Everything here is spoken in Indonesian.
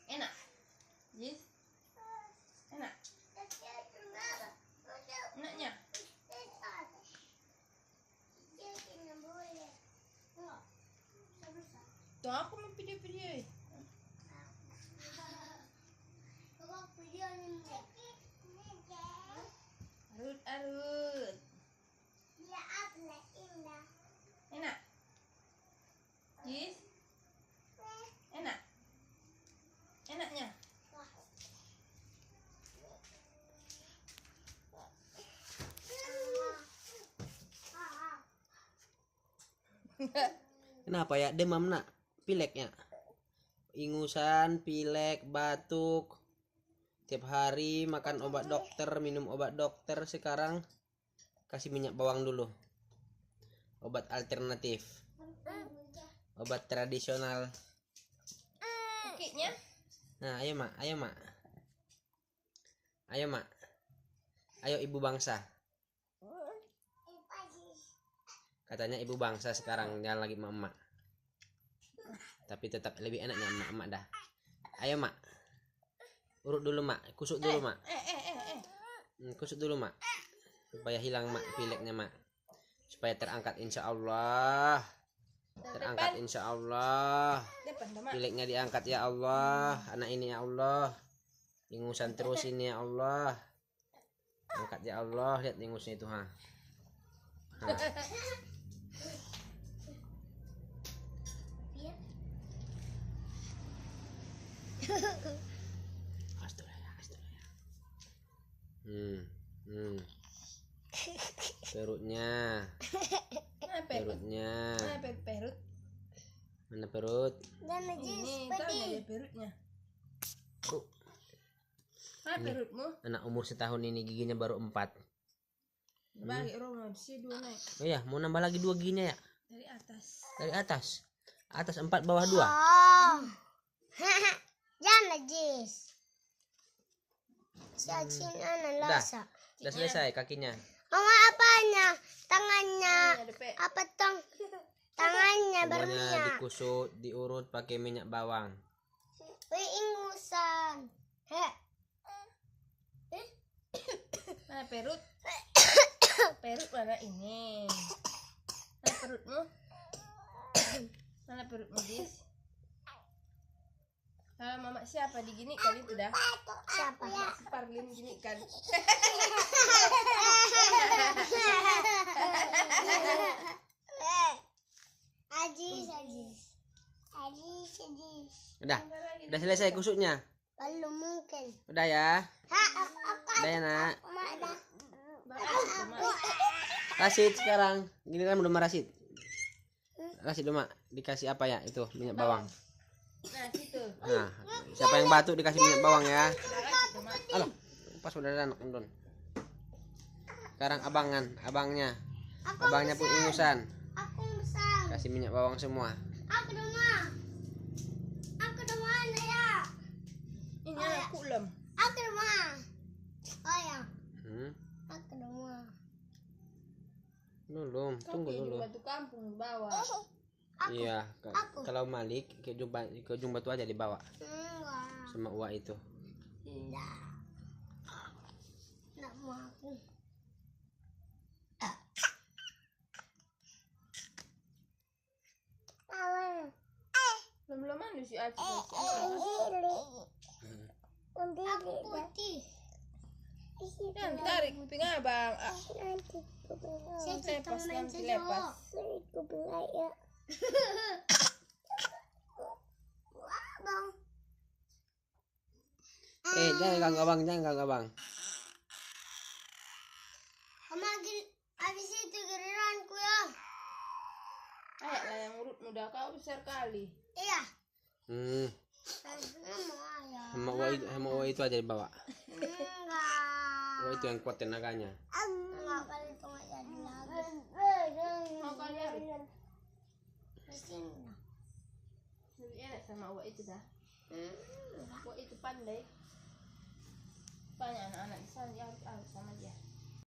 Enak. Yes. Enak. Enaknya. Tuh aku mau video-video. Arut. Enak. Yes. Enak. Enaknya. Kenapa ya demam nak? Pileknya, ingusan, pilek, batuk. Tiap hari makan obat dokter, minum obat dokter. Sekarang kasih minyak bawang dulu. Obat alternatif, obat tradisional. Kakinya. Nah, ayo mak, ayo mak, ayo mak, ayo ibu bangsa. Katanya ibu bangsa sekarang, jangan lagi emak. Tapi tetap lebih enaknya emak dah. Ayo mak, urut dulu mak, kusuk dulu mak. Kusuk dulu mak, supaya hilang mak pileknya mak, supaya terangkat insya Allah. Terangkat insya Allah. Pileknya diangkat ya Allah. Anak ini ya Allah, ingusan terus ini ya Allah. Angkat ya Allah. Lihat ingusnya itu ha. Perutnya. Perutnya. Perut. Mana perut? Ini tahu ada perutnya. Perutmu? Anak umur setahun ini giginya baru 4. Bagi Roma sih 2 naik. Oh ya, mau nambah lagi 2 giginya ya? Dari atas. Dari atas. Atas 4, bawah 2. Oh. Jangan najis. Udah selesai kakinya. Mama apanya? Tangannya. Apa tong? Tangannya Semuanya barunya. dikusut, diurut pakai minyak bawang. Ingusan. Mana perut? Perut mana ini? Mana perutmu? Mana perutmu, Dis? Kalau mama siapa digini kali itu dah? Siapa? Si Parlin gini kan. Ajis. Udah selesai kusutnya. Belum mungkin. Udah ya. Udah ya nak. Rasid sekarang. Gini kan belum Rasid. Rasid dulu mak. Dikasih apa ya itu minyak bawang. Nah situ. Nah, siapa yang batuk dikasih minyak bawang ya. Alah, pas udah ada anak endon. Sekarang abangnya pun ingusan. Aku besar. Kasih minyak bawang semua. Aku rumah. Aku rumah ya. Ini aku lem. Aku rumah. Oh ya. Aku rumah. Belum, tunggu dulu. Batu kampung bawah. Iya, kalau Malik ke Jumbatu aja dibawa. Enggak. Sama Uwa itu. Enggak. Enggak mau aku. Belum mandi si Aci. Aku putih. Kan tarik kuping abang. Saya Lepas nanti lepas. Aku belah ya. Bang. Jangan ganggu abang, jangan ganggu abang. Habis itu giliranku ya. Ayo lah yang urut muda kau besar kali. Iya. Sama Uwa itu aja dibawa. Enggak. Uwa itu yang kuat tenaganya. Enggak kali itu enggak jadi lagi. Mau kalian? Mesin. Lebih enak sama Uwa itu dah. Uwa itu pandai. Banyak anak-anak di sana dia harus sama